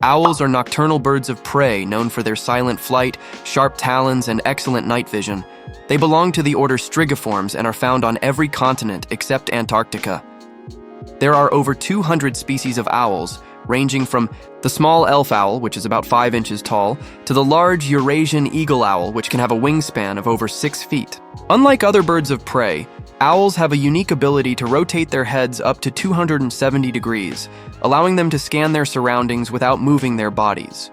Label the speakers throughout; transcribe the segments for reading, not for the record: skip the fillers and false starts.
Speaker 1: Owls are nocturnal birds of prey known for their silent flight, sharp talons, and excellent night vision. They belong to the order Strigiformes and are found on every continent except Antarctica. There are over 200 species of owls, ranging from the small elf owl, which is about 5 inches tall, to the large Eurasian eagle owl, which can have a wingspan of over 6 feet. Unlike other birds of prey, owls have a unique ability to rotate their heads up to 270 degrees, allowing them to scan their surroundings without moving their bodies.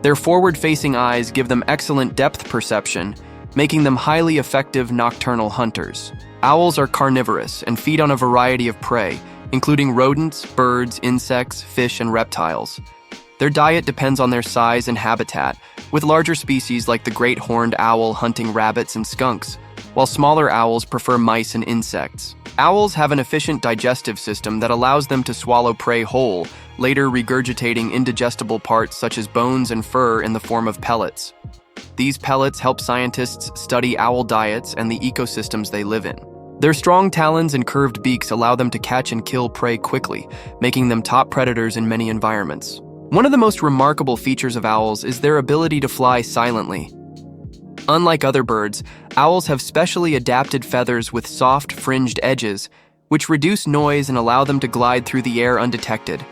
Speaker 1: Their forward-facing eyes give them excellent depth perception, making them highly effective nocturnal hunters. Owls are carnivorous and feed on a variety of prey, including rodents, birds, insects, fish, and reptiles. Their diet depends on their size and habitat, with larger species like the great horned owl hunting rabbits and skunks, while smaller owls prefer mice and insects. Owls have an efficient digestive system that allows them to swallow prey whole, later regurgitating indigestible parts such as bones and fur in the form of pellets. These pellets help scientists study owl diets and the ecosystems they live in. Their strong talons and curved beaks allow them to catch and kill prey quickly, making them top predators in many environments. One of the most remarkable features of owls is their ability to fly silently. Unlike other birds, owls have specially adapted feathers with soft, fringed edges, which reduce noise and allow them to glide through the air undetected.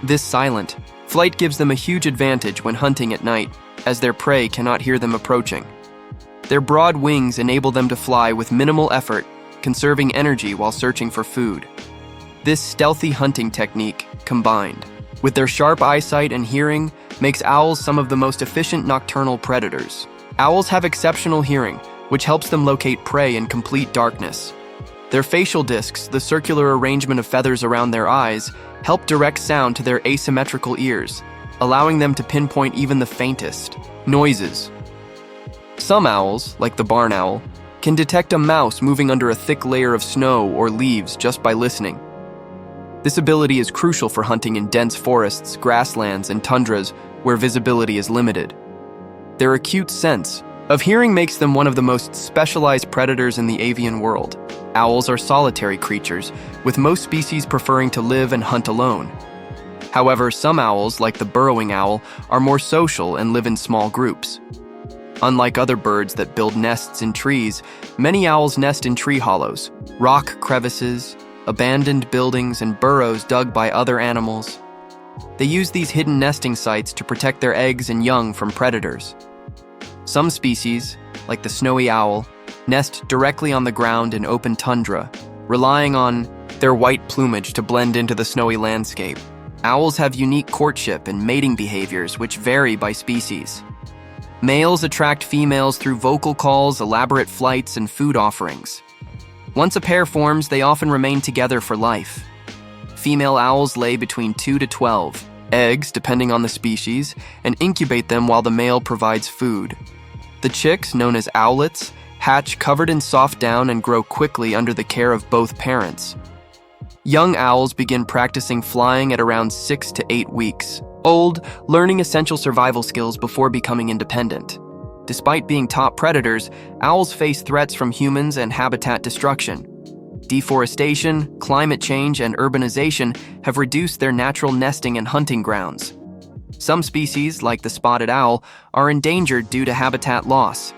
Speaker 1: This silent flight gives them a huge advantage when hunting at night, as their prey cannot hear them approaching. Their broad wings enable them to fly with minimal effort, conserving energy while searching for food. This stealthy hunting technique, combined with their sharp eyesight and hearing, makes owls some of the most efficient nocturnal predators. Owls have exceptional hearing, which helps them locate prey in complete darkness. Their facial discs, the circular arrangement of feathers around their eyes, help direct sound to their asymmetrical ears, allowing them to pinpoint even the faintest noises. Some owls, like the barn owl, can detect a mouse moving under a thick layer of snow or leaves just by listening. This ability is crucial for hunting in dense forests, grasslands, and tundras where visibility is limited. Their acute sense of hearing makes them one of the most specialized predators in the avian world. Owls are solitary creatures, with most species preferring to live and hunt alone. However, some owls, like the burrowing owl, are more social and live in small groups. Unlike other birds that build nests in trees, many owls nest in tree hollows, rock crevices, abandoned buildings, and burrows dug by other animals. They use these hidden nesting sites to protect their eggs and young from predators. Some species, like the snowy owl, nest directly on the ground in open tundra, relying on their white plumage to blend into the snowy landscape. Owls have unique courtship and mating behaviors which vary by species. Males attract females through vocal calls, elaborate flights, and food offerings. Once a pair forms, they often remain together for life. Female owls lay between 2 to 12 eggs, depending on the species, and incubate them while the male provides food. The chicks, known as owlets, hatch covered in soft down and grow quickly under the care of both parents. Young owls begin practicing flying at around 6 to 8 weeks old, learning essential survival skills before becoming independent. Despite being top predators, owls face threats from humans and habitat destruction. Deforestation, climate change, and urbanization have reduced their natural nesting and hunting grounds. Some species, like the spotted owl, are endangered due to habitat loss.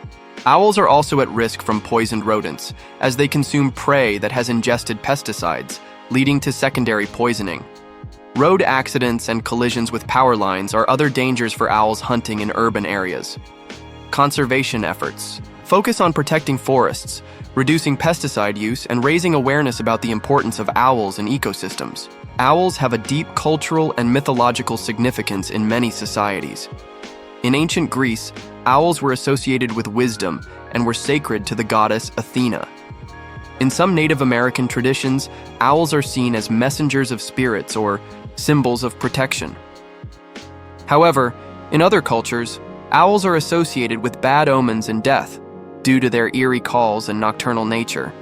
Speaker 1: Owls are also at risk from poisoned rodents, as they consume prey that has ingested pesticides, leading to secondary poisoning. Road accidents and collisions with power lines are other dangers for owls hunting in urban areas. Conservation efforts focus on protecting forests, reducing pesticide use, and raising awareness about the importance of owls in ecosystems. Owls have a deep cultural and mythological significance in many societies. In ancient Greece, owls were associated with wisdom and were sacred to the goddess Athena. In some Native American traditions, owls are seen as messengers of spirits or symbols of protection. However, in other cultures, owls are associated with bad omens and death due to their eerie calls and nocturnal nature.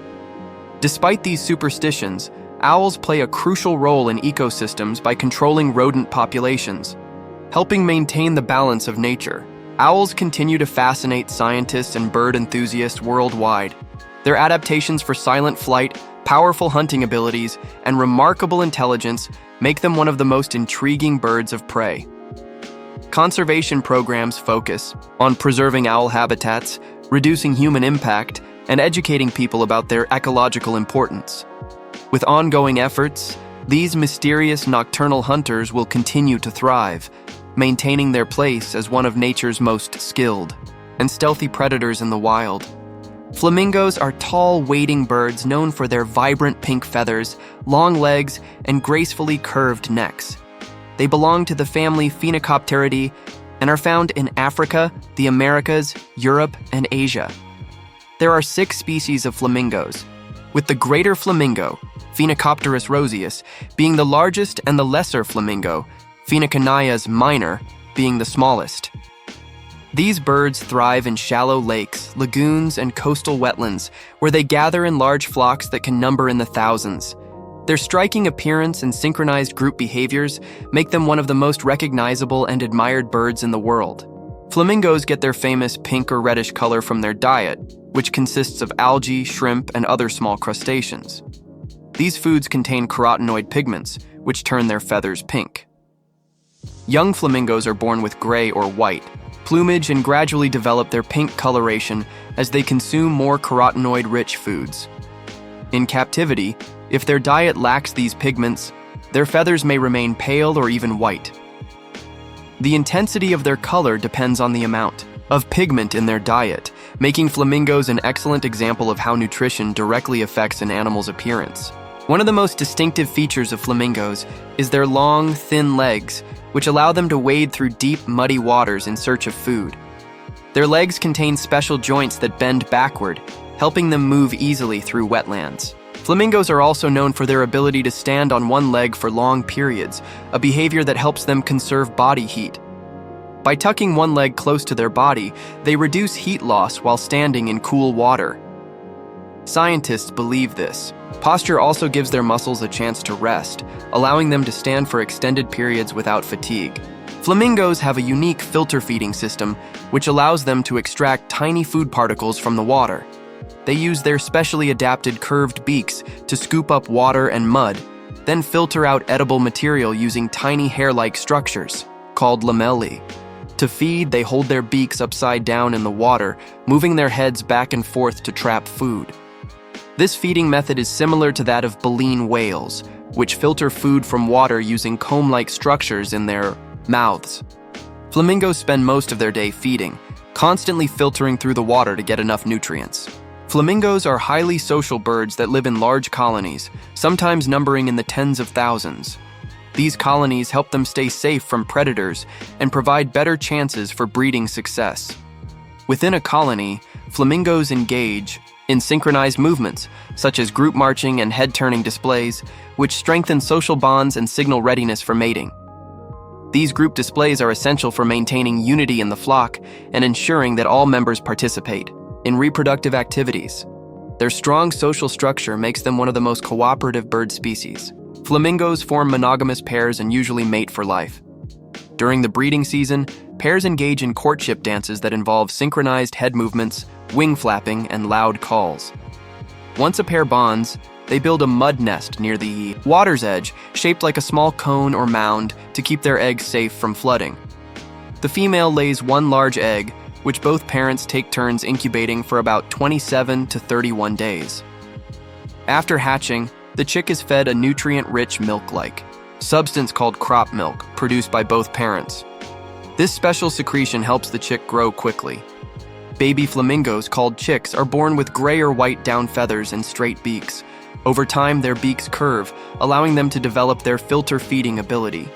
Speaker 1: Despite these superstitions, owls play a crucial role in ecosystems by controlling rodent populations, helping maintain the balance of nature. Owls continue to fascinate scientists and bird enthusiasts worldwide. Their adaptations for silent flight, powerful hunting abilities, and remarkable intelligence make them one of the most intriguing birds of prey. Conservation programs focus on preserving owl habitats, reducing human impact, and educating people about their ecological importance. With ongoing efforts, these mysterious nocturnal hunters will continue to thrive, maintaining their place as one of nature's most skilled and stealthy predators in the wild. Flamingos are tall, wading birds known for their vibrant pink feathers, long legs, and gracefully curved necks. They belong to the family Phaenicopteridae and are found in Africa, the Americas, Europe, and Asia. There are 6 species of flamingos, with the greater flamingo, Phaenicopterus roseus, being the largest and the lesser flamingo, Phaeniconias minor, being the smallest. These birds thrive in shallow lakes, lagoons, and coastal wetlands, where they gather in large flocks that can number in the thousands. Their striking appearance and synchronized group behaviors make them one of the most recognizable and admired birds in the world. Flamingos get their famous pink or reddish color from their diet, which consists of algae, shrimp, and other small crustaceans. These foods contain carotenoid pigments, which turn their feathers pink. Young flamingos are born with gray or white plumage and gradually develop their pink coloration as they consume more carotenoid-rich foods. In captivity, if their diet lacks these pigments, their feathers may remain pale or even white. The intensity of their color depends on the amount of pigment in their diet, making flamingos an excellent example of how nutrition directly affects an animal's appearance. One of the most distinctive features of flamingos is their long, thin legs, which allow them to wade through deep, muddy waters in search of food. Their legs contain special joints that bend backward, helping them move easily through wetlands. Flamingos are also known for their ability to stand on one leg for long periods, a behavior that helps them conserve body heat. By tucking one leg close to their body, they reduce heat loss while standing in cool water. Scientists believe this. Posture also gives their muscles a chance to rest, allowing them to stand for extended periods without fatigue. Flamingos have a unique filter feeding system, which allows them to extract tiny food particles from the water. They use their specially adapted curved beaks to scoop up water and mud, then filter out edible material using tiny hair-like structures, called lamellae. To feed, they hold their beaks upside down in the water, moving their heads back and forth to trap food. This feeding method is similar to that of baleen whales, which filter food from water using comb-like structures in their mouths. Flamingos spend most of their day feeding, constantly filtering through the water to get enough nutrients. Flamingos are highly social birds that live in large colonies, sometimes numbering in the tens of thousands. These colonies help them stay safe from predators and provide better chances for breeding success. Within a colony, flamingos engage in synchronized movements, such as group marching and head-turning displays, which strengthen social bonds and signal readiness for mating. These group displays are essential for maintaining unity in the flock and ensuring that all members participate in reproductive activities. Their strong social structure makes them one of the most cooperative bird species. Flamingos form monogamous pairs and usually mate for life. During the breeding season, pairs engage in courtship dances that involve synchronized head movements, wing flapping, and loud calls. Once a pair bonds, they build a mud nest near the water's edge, shaped like a small cone or mound to keep their eggs safe from flooding. The female lays one large egg, which both parents take turns incubating for about 27 to 31 days. After hatching, the chick is fed a nutrient-rich milk-like substance called crop milk, produced by both parents. This special secretion helps the chick grow quickly. Baby flamingos, called chicks, are born with gray or white down feathers and straight beaks. Over time, their beaks curve, allowing them to develop their filter feeding ability.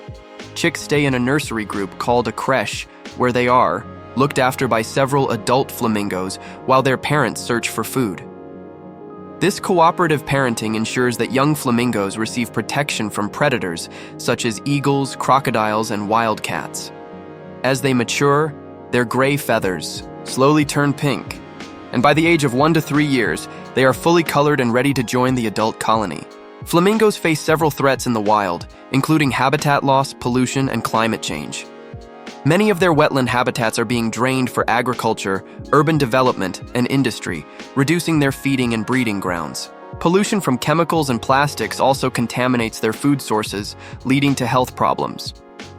Speaker 1: Chicks stay in a nursery group called a creche, where they are looked after by several adult flamingos while their parents search for food. This cooperative parenting ensures that young flamingos receive protection from predators such as eagles, crocodiles, and wildcats. As they mature, their gray feathers slowly turn pink, and by the age of 1 to 3 years, they are fully colored and ready to join the adult colony. Flamingos face several threats in the wild, including habitat loss, pollution, and climate change. Many of their wetland habitats are being drained for agriculture, urban development, and industry, reducing their feeding and breeding grounds. Pollution from chemicals and plastics also contaminates their food sources, leading to health problems.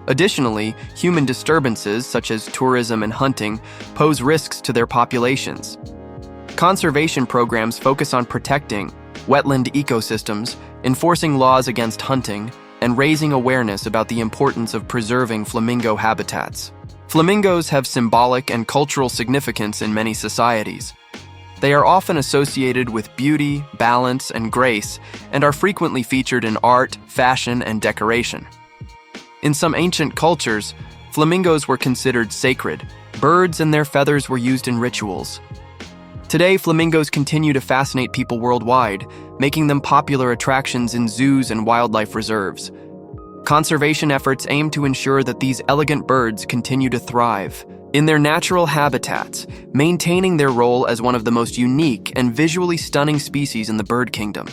Speaker 1: Additionally, human disturbances, such as tourism and hunting, pose risks to their populations. Conservation programs focus on protecting wetland ecosystems, enforcing laws against hunting, and raising awareness about the importance of preserving flamingo habitats. Flamingos have symbolic and cultural significance in many societies. They are often associated with beauty, balance, and grace, and are frequently featured in art, fashion, and decoration. In some ancient cultures, flamingos were considered sacred. Birds and their feathers were used in rituals. Today, flamingos continue to fascinate people worldwide, making them popular attractions in zoos and wildlife reserves. Conservation efforts aim to ensure that these elegant birds continue to thrive in their natural habitats, maintaining their role as one of the most unique and visually stunning species in the bird kingdom.